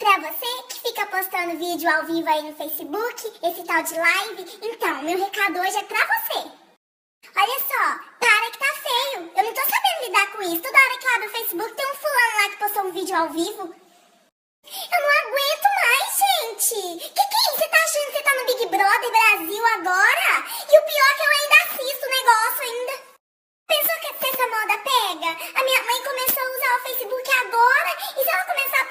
Pra você que fica postando vídeo ao vivo aí no Facebook, esse tal de live, então, meu recado hoje é pra você. Olha só, para que tá feio. Eu não tô sabendo lidar com isso. Toda hora que eu abro o Facebook tem um fulano lá que postou um vídeo ao vivo. Eu não aguento mais, gente. Que é isso? Você tá achando que você tá no Big Brother Brasil agora? E o pior é que eu ainda assisto o negócio ainda. Pensou que essa moda pega? A minha mãe começou a usar o Facebook agora, e se ela começar